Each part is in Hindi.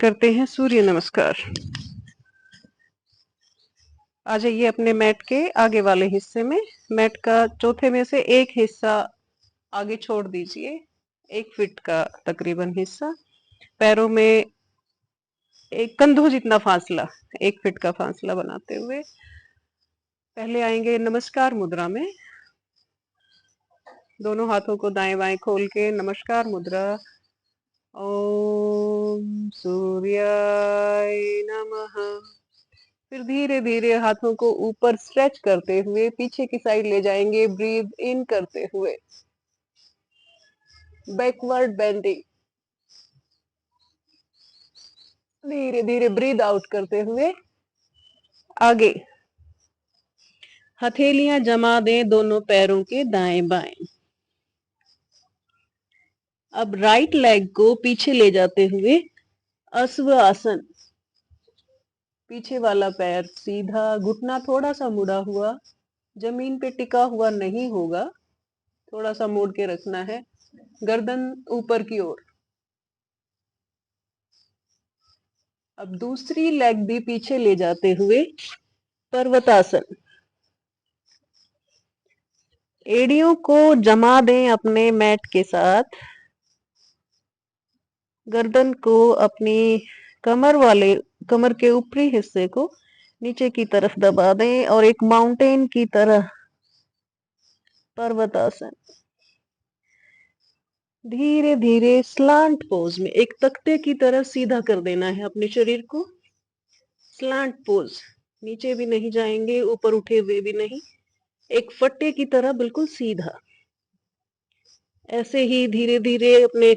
करते हैं सूर्य नमस्कार। आ जाइए अपने मैट के आगे वाले हिस्से में। मैट का चौथे में से एक हिस्सा आगे छोड़ दीजिए, 1 फीट का तकरीबन हिस्सा। पैरों में एक कंधों जितना फासला, 1 फीट का फासला बनाते हुए पहले आएंगे नमस्कार मुद्रा में। दोनों हाथों को दाएं बाएं खोल के नमस्कार मुद्रा। ओम सूर्याय नमः। फिर धीरे धीरे हाथों को ऊपर स्ट्रेच करते हुए पीछे की साइड ले जाएंगे, ब्रीथ इन करते हुए बैकवर्ड बेंडिंग। धीरे धीरे ब्रीथ आउट करते हुए आगे। हथेलियां जमा दें दोनों पैरों के दाएं बाएं। अब राइट लेग को पीछे ले जाते हुए अश्व आसन। पीछे वाला पैर सीधा, घुटना थोड़ा सा मुड़ा हुआ, जमीन पे टिका हुआ नहीं होगा, थोड़ा सा मोड़ के रखना है, गर्दन ऊपर की ओर। अब दूसरी लेग भी पीछे ले जाते हुए पर्वतासन। एड़ियों को जमा दें अपने मैट के साथ। गर्दन को अपनी कमर के ऊपरी हिस्से को नीचे की तरफ दबा दें और एक माउंटेन की तरह पर्वतासन। धीरे धीरे स्लांट पोज में एक तख्ते की तरह सीधा कर देना है अपने शरीर को। स्लांट पोज, नीचे भी नहीं जाएंगे, ऊपर उठे हुए भी नहीं, एक फट्टे की तरह बिल्कुल सीधा। ऐसे ही धीरे धीरे अपने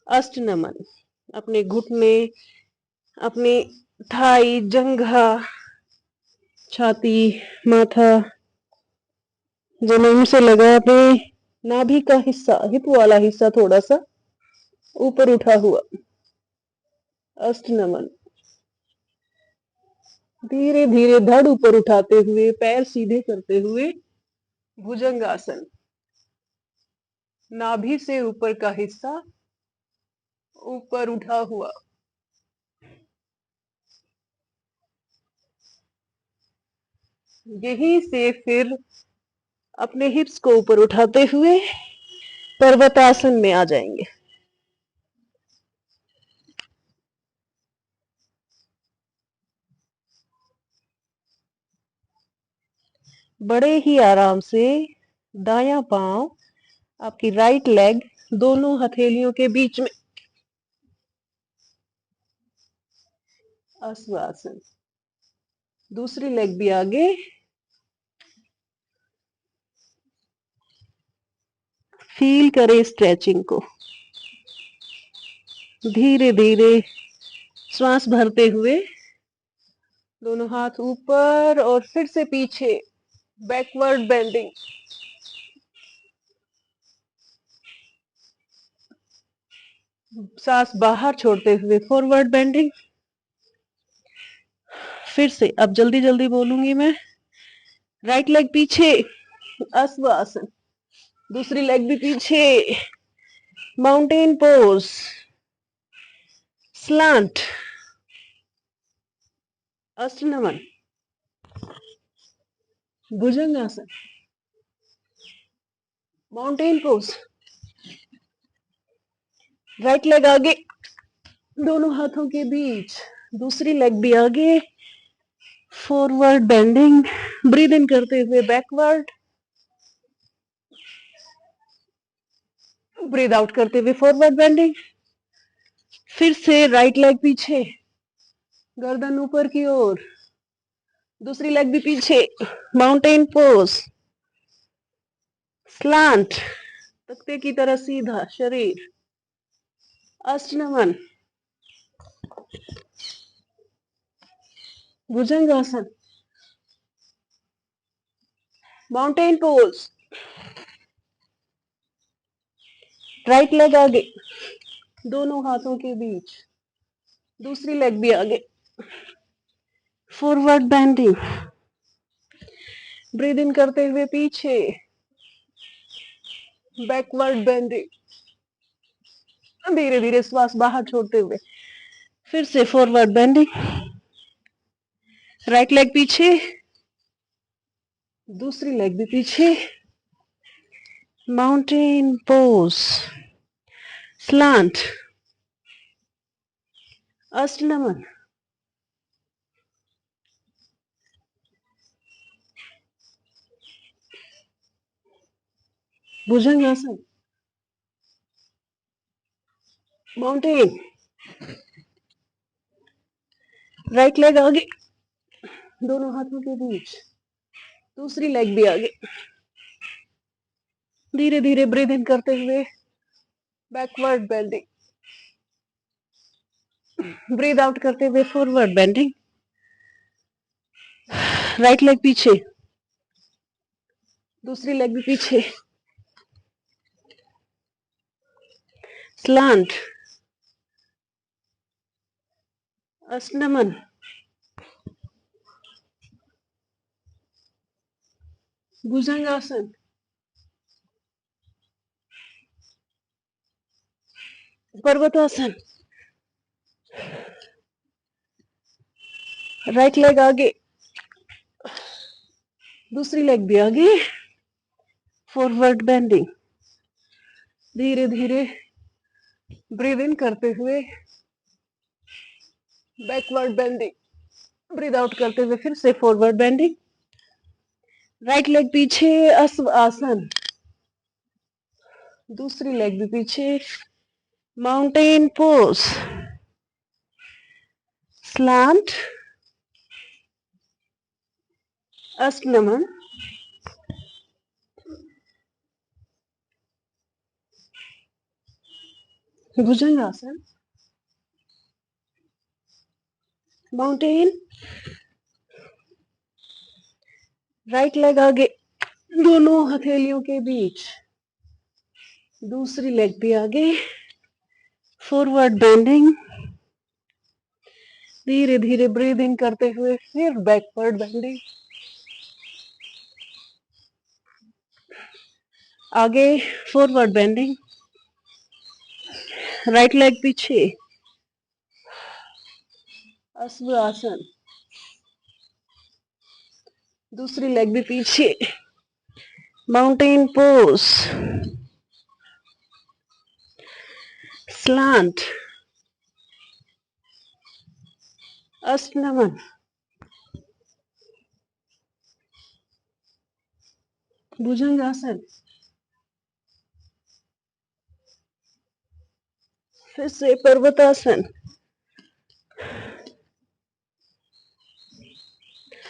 अष्ट नमन, अपने घुटने, अपनी थाई, जंघा, छाती, माथा जमीन से लगा के नाभि का हिस्सा, हिप वाला हिस्सा थोड़ा सा ऊपर उठा हुआ, अष्ट नमन। धीरे धीरे धड़ ऊपर उठाते हुए पैर सीधे करते हुए भुजंगासन। नाभि से ऊपर का हिस्सा ऊपर उठा हुआ। यहीं से फिर अपने हिप्स को ऊपर उठाते हुए पर्वतासन में आ जाएंगे। बड़े ही आराम से दायां पांव आपकी राइट लेग दोनों हथेलियों के बीच में, अश्वासन। दूसरी लेग भी आगे। फील करें स्ट्रेचिंग को। धीरे धीरे श्वास भरते हुए दोनों हाथ ऊपर और फिर से पीछे, बैकवर्ड बेंडिंग। सांस बाहर छोड़ते हुए फॉरवर्ड बेंडिंग। फिर से अब जल्दी जल्दी बोलूंगी मैं। राइट लेग पीछे, अश्व आसन। दूसरी लेग भी पीछे, माउंटेन पोज, स्लांट, अष्ट नमन, भुजंगासन, माउंटेन पोज। राइट लेग आगे, दोनों हाथों के बीच, दूसरी लेग भी आगे, फॉरवर्ड बेंडिंग। ब्रीद इन करते हुए बैकवर्ड, ब्रीद आउट करते हुए फॉरवर्ड बेंडिंग। फिर से राइट लेग पीछे, गर्दन ऊपर की ओर, दूसरी लेग भी पीछे, माउंटेन पोज, स्लांट, तख्ते की तरह सीधा शरीर, अष्ट नमन, भुजंगासन, माउंटेन पोज। राइट लेग आगे, दोनों हाथों के बीच, दूसरी लेग भी आगे, फॉरवर्ड बेंडिंग। ब्रीद इन करते हुए पीछे, बैकवर्ड बेंडिंग। धीरे धीरे श्वास बाहर छोड़ते हुए फिर से फॉरवर्ड बेंडिंग, राइट लेग पीछे, दूसरी लेग भी पीछे, माउंटेन पोज, स्लांट, अष्टनमन, भुजंगासन, माउंटेन, राइट लेग आगे, दोनों हाथों के बीच, दूसरी लेग भी आगे, धीरे धीरे ब्रीथ इन करते हुए बैकवर्ड बेंडिंग, ब्रीथ आउट करते हुए फॉरवर्ड बेंडिंग, राइट लेग पीछे, दूसरी लेग भी पीछे, स्लांट, अष्टनमन, भुजंगासन, पर्वतासन, राइट लेग आगे, दूसरी लेग भी आगे, फॉरवर्ड बेंडिंग, धीरे धीरे ब्रीथ इन करते हुए बैकवर्ड बेंडिंग, ब्रीथ आउट करते हुए फिर से फॉरवर्ड बेंडिंग, राइट लेग पीछे, अश्व आसन, दूसरी लेग भी पीछे, माउंटेन पोज, स्लांट, अष्टनमन, भुजंगासन, माउंटेन, राइट लेग आगे, दोनों हथेलियों के बीच, दूसरी लेग भी आगे, फॉरवर्ड बेंडिंग, धीरे धीरे ब्रीथ इन करते हुए फिर बैकवर्ड बेंडिंग, आगे फॉरवर्ड बेंडिंग, राइट लेग पीछे, अश्व आसन, दूसरी लेग भी पीछे, माउंटेन पोज, स्लांट, अष्टनमन, भुजंगासन, फिर से पर्वतासन,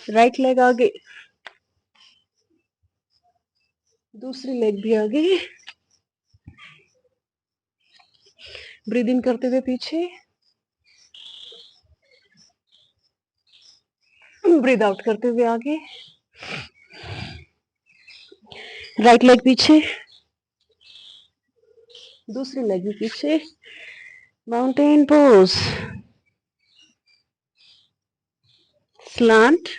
राइट लेग आगे, दूसरी लेग भी आगे, ब्रीथ इन करते हुए पीछे, ब्रीथ आउट करते हुए आगे, राइट लेग पीछे, दूसरी लेग भी पीछे, माउंटेन पोज, स्लांट,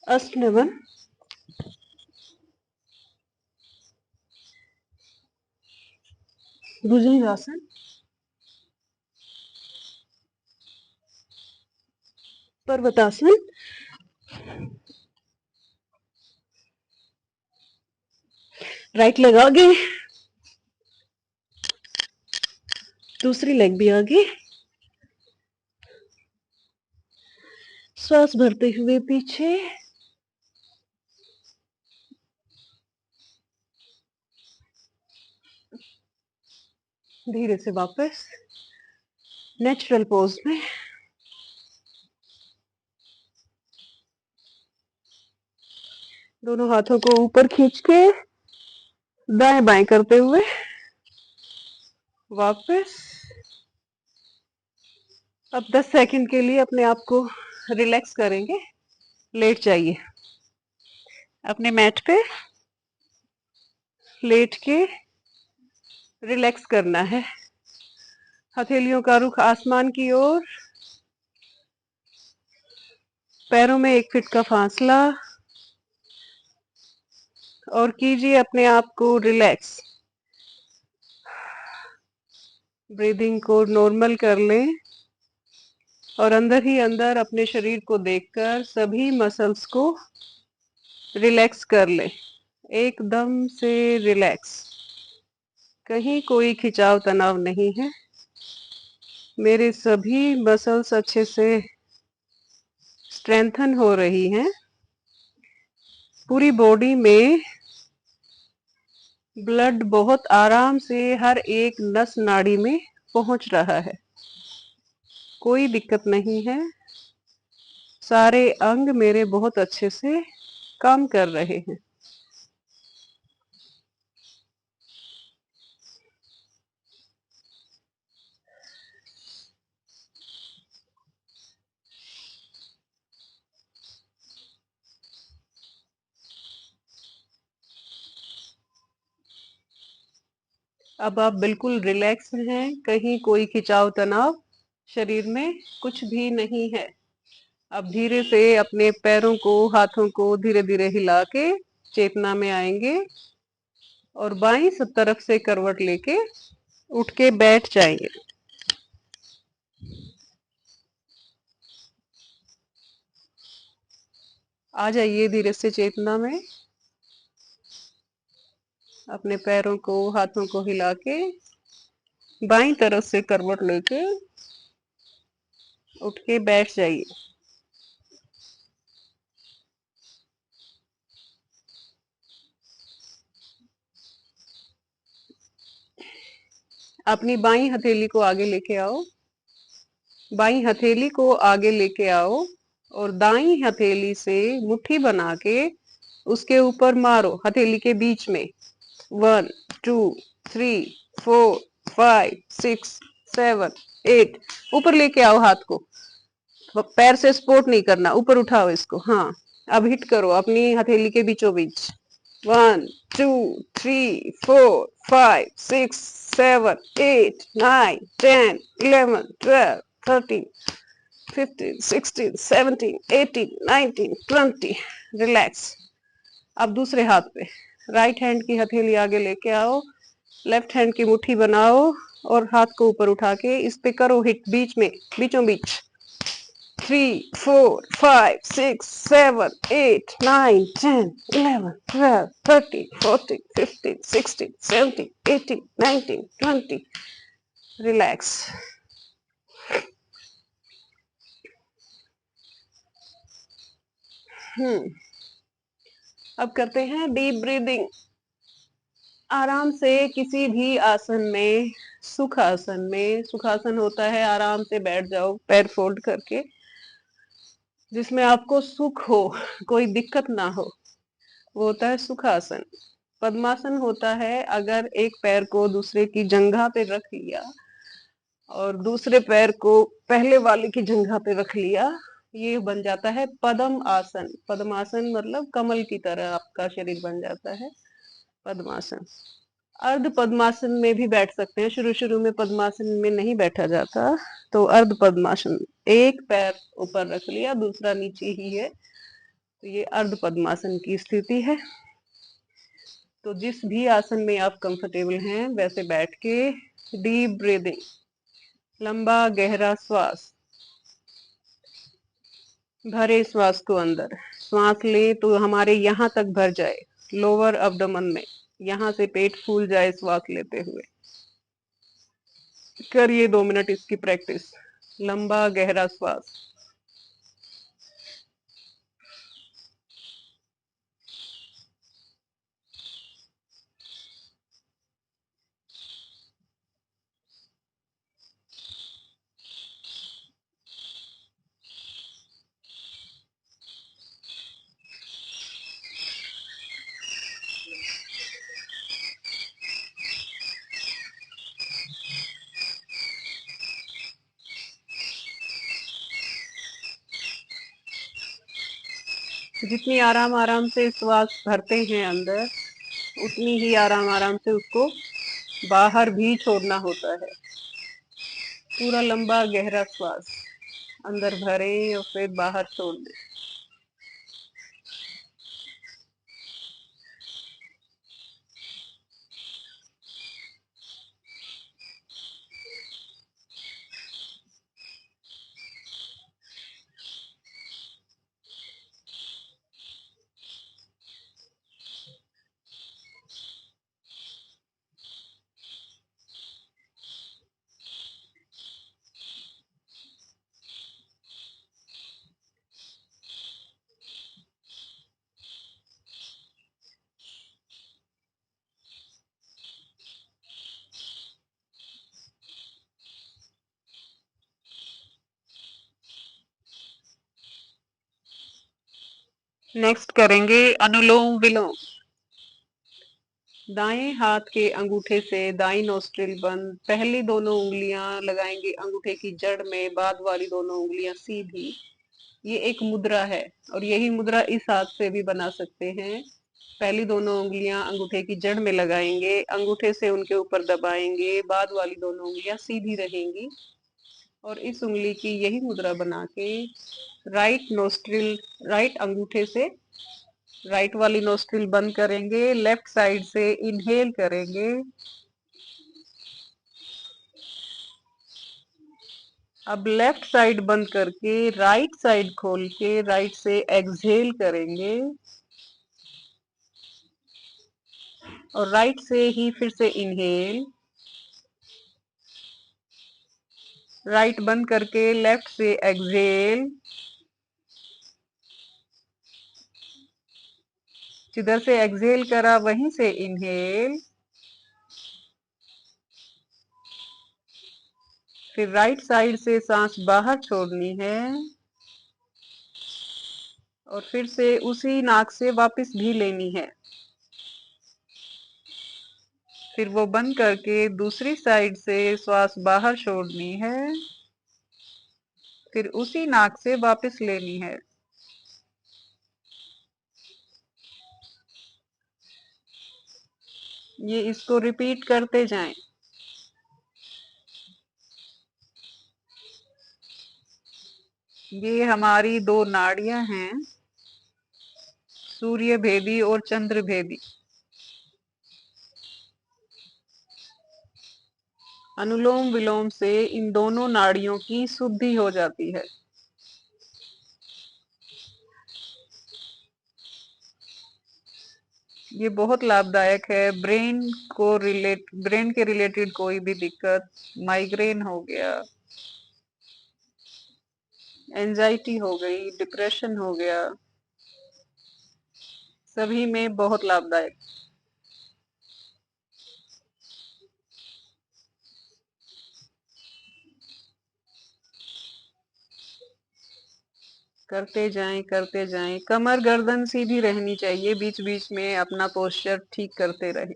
अष्टनमन, भुजंगासन, पर्वतासन, राइट लेग आगे, दूसरी लेग भी आगे, श्वास भरते हुए पीछे, धीरे से वापस नेचुरल पोज में, दोनों हाथों को ऊपर खींच के दाएं बाएं करते हुए वापस। अब 10 सेकंड के लिए अपने आप को रिलैक्स करेंगे। लेट जाइए अपने मैट पे, लेट के रिलैक्स करना है। हथेलियों का रुख आसमान की ओर, पैरों में 1 फीट का फासला, और कीजिए अपने आप को रिलैक्स। ब्रीदिंग को नॉर्मल कर लें और अंदर ही अंदर अपने शरीर को देखकर सभी मसल्स को रिलैक्स कर लें, एकदम से रिलैक्स। कहीं कोई खिंचाव तनाव नहीं है। मेरे सभी मसल्स अच्छे से स्ट्रेंथन हो रही हैं। पूरी बॉडी में ब्लड बहुत आराम से हर एक नस नाड़ी में पहुंच रहा है। कोई दिक्कत नहीं है। सारे अंग मेरे बहुत अच्छे से काम कर रहे हैं। अब आप बिल्कुल रिलैक्स हैं, कहीं कोई खिंचाव तनाव शरीर में कुछ भी नहीं है। अब धीरे से अपने पैरों को, हाथों को धीरे धीरे हिला के चेतना में आएंगे और बाईं सब तरफ से करवट लेके उठ के बैठ जाएंगे। आ जाइए धीरे से चेतना में। अपने पैरों को, हाथों को हिला के बाईं तरफ से करवट लेके उठ के बैठ जाइए। अपनी बाईं हथेली को आगे लेके आओ। बाईं हथेली को आगे लेके आओ और दाईं हथेली से मुट्ठी बना के उसके ऊपर मारो, हथेली के बीच में। 1 2 3 4 5 6 7 8। ऊपर लेके आओ हाथ को। पैर से सपोर्ट नहीं करना, ऊपर उठाओ इसको। हाँ, अब हिट करो अपनी हथेली के बीचों बीच। 1 2 3 4 5 6 7 8 9 10 11 12 13 15 16 17 18 19 20। रिलैक्स। अब दूसरे हाथ पे राइट हैंड की हथेली आगे लेके आओ, लेफ्ट हैंड की मुट्ठी बनाओ और हाथ को ऊपर उठा के इस पे करो हिट, बीच में, बीचों बीच। 3 4 5 6 7 8 9 10 11 12 13 14 15 16 17 18 19 20। रिलैक्स। अब करते हैं डीप ब्रीदिंग। आराम से किसी भी आसन में, सुखासन में, सुखासन होता है आराम से बैठ जाओ पैर फोल्ड करके, जिसमें आपको सुख हो, कोई दिक्कत ना हो, वो होता है सुखासन। पद्मासन होता है अगर एक पैर को दूसरे की जंघा पे रख लिया और दूसरे पैर को पहले वाले की जंघा पे रख लिया, ये बन जाता है पद्म आसन। पद्मासन मतलब कमल की तरह आपका शरीर बन जाता है, पद्मासन। अर्ध पद्मासन में भी बैठ सकते हैं। शुरू शुरू में पद्मासन में नहीं बैठा जाता, तो अर्ध पद्मासन, एक पैर ऊपर रख लिया, दूसरा नीचे ही है, तो ये अर्ध पद्मासन की स्थिति है। तो जिस भी आसन में आप कंफर्टेबल हैं वैसे बैठ के डीप ब्रीदिंग, लंबा गहरा श्वास, भरे श्वास को अंदर श्वास ले तो हमारे यहाँ तक भर जाए, लोअर अब्डोमन में, यहाँ से पेट फूल जाए श्वास लेते हुए। करिए 2 मिनट इसकी प्रैक्टिस। लंबा गहरा श्वास। जितनी आराम आराम से श्वास भरते हैं अंदर, उतनी ही आराम आराम से उसको बाहर भी छोड़ना होता है। पूरा लंबा गहरा श्वास अंदर भरें और फिर बाहर छोड़ दें। नेक्स्ट करेंगे अनुलोम विलोम। दाएं हाथ के अंगूठे से दाईं नोस्ट्रिल बंद, पहली दोनों उंगलियां लगाएंगे अंगूठे की जड़ में, बाद वाली दोनों उंगलियां सीधी। ये एक मुद्रा है और यही मुद्रा इस हाथ से भी बना सकते हैं। पहली दोनों उंगलियां अंगूठे की जड़ में लगाएंगे, अंगूठे से उनके ऊपर दबाएंगे, बाद वाली दोनों उंगलियां सीधी रहेंगी और इस उंगली की यही मुद्रा बना के राइट नोस्ट्रिल, राइट अंगूठे से राइट वाली नोस्ट्रिल बंद करेंगे, लेफ्ट साइड से इनहेल करेंगे, अब लेफ्ट साइड बंद करके राइट साइड खोल के राइट से एक्सहेल करेंगे और राइट से ही फिर से इनहेल, राइट बंद करके लेफ्ट से एक्सहेल, जिधर से एक्सहेल करा वहीं से इनहेल, फिर राइट साइड से सांस बाहर छोड़नी है और फिर से उसी नाक से वापस भी लेनी है। फिर वो बंद करके दूसरी साइड से श्वास बाहर छोड़नी है, फिर उसी नाक से वापस लेनी है। ये इसको रिपीट करते जाएं। ये हमारी दो नाड़ियां हैं, सूर्य भेदी और चंद्र भेदी। अनुलोम विलोम से इन दोनों नाड़ियों की शुद्धि हो जाती है। ये बहुत लाभदायक है। ब्रेन के रिलेटेड कोई भी दिक्कत, माइग्रेन हो गया, एंजाइटी हो गई, डिप्रेशन हो गया, सभी में बहुत लाभदायक। करते जाएं। कमर गर्दन सीधी रहनी चाहिए, बीच बीच में अपना पोस्चर ठीक करते रहें।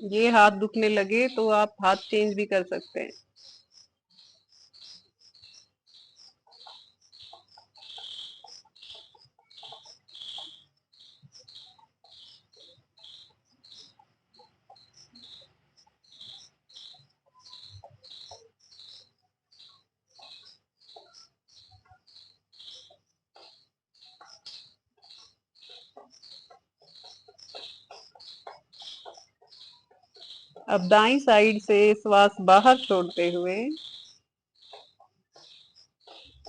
ये हाथ दुखने लगे तो आप हाथ चेंज भी कर सकते हैं। अब दाईं साइड से श्वास बाहर छोड़ते हुए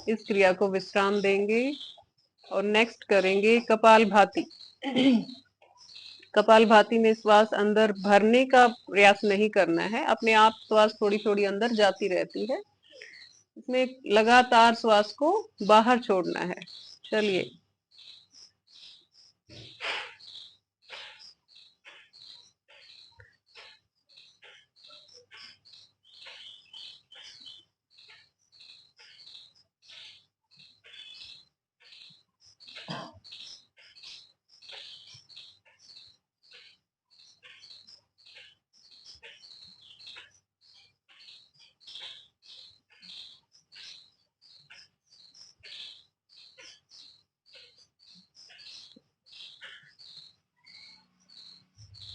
इस क्रिया को विश्राम देंगे और नेक्स्ट करेंगे कपालभाति। कपालभाति में श्वास अंदर भरने का प्रयास नहीं करना है, अपने आप श्वास थोड़ी थोड़ी अंदर जाती रहती है। इसमें लगातार श्वास को बाहर छोड़ना है। चलिए,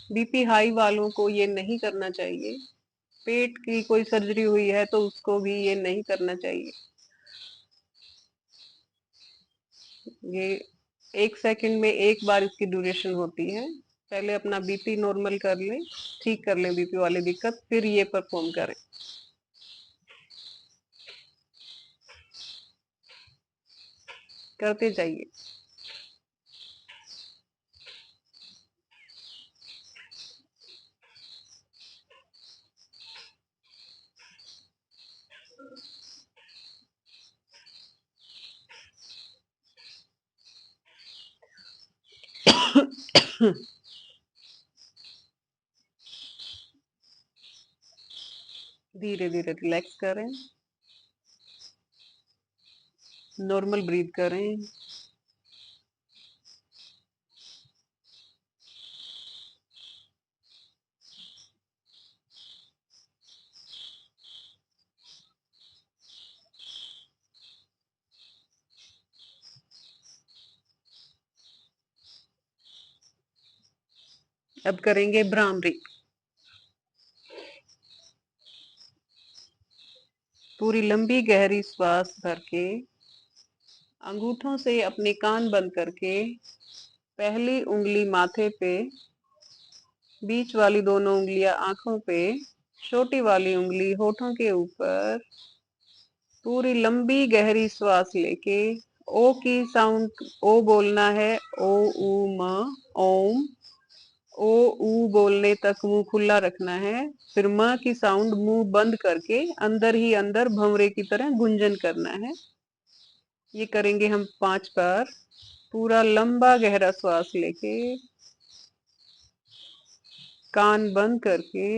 बीपी हाई वालों को ये नहीं करना चाहिए। पेट की कोई सर्जरी हुई है तो उसको भी ये नहीं करना चाहिए। ये 1 सेकंड में एक बार इसकी ड्यूरेशन होती है। पहले अपना बीपी नॉर्मल कर लें, ठीक कर लें बीपी वाली दिक्कत, फिर ये परफॉर्म करें। करते जाइए। धीरे धीरे रिलैक्स करें, नॉर्मल ब्रीथ करें। अब करेंगे भ्रामरी। पूरी लंबी गहरी श्वास भर के अंगूठों से अपने कान बंद करके पहली उंगली माथे पे, बीच वाली दोनों उंगलियां आंखों पे, छोटी वाली उंगली होठों के ऊपर पूरी लंबी गहरी श्वास लेके ओ की साउंड, ओ बोलना है, ओ ऊ म, ओम। ओ ऊ बोलने तक मुंह खुला रखना है, फिर म की साउंड मुंह बंद करके अंदर ही अंदर भंवरे की तरह गुंजन करना है। ये करेंगे हम 5 बार। पूरा लंबा गहरा श्वास लेके कान बंद करके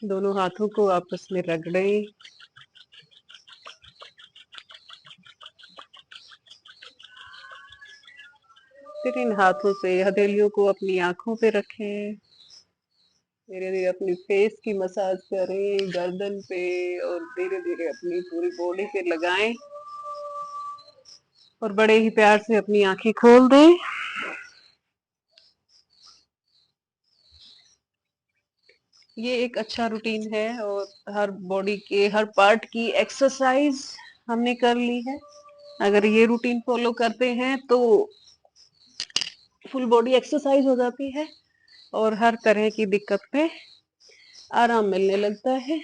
दोनों हाथों को आपस में रगड़ें। फिर इन हाथों से हथेलियों को अपनी आंखों पे रखें। धीरे धीरे अपनी फेस की मसाज करें, गर्दन पे, और धीरे धीरे अपनी पूरी बॉडी पे लगाएं और बड़े ही प्यार से अपनी आंखें खोल दें। ये एक अच्छा रूटीन है और हर बॉडी के हर पार्ट की एक्सरसाइज हमने कर ली है। अगर ये रूटीन फॉलो करते हैं तो फुल बॉडी एक्सरसाइज हो जाती है और हर तरह की दिक्कत पे आराम मिलने लगता है।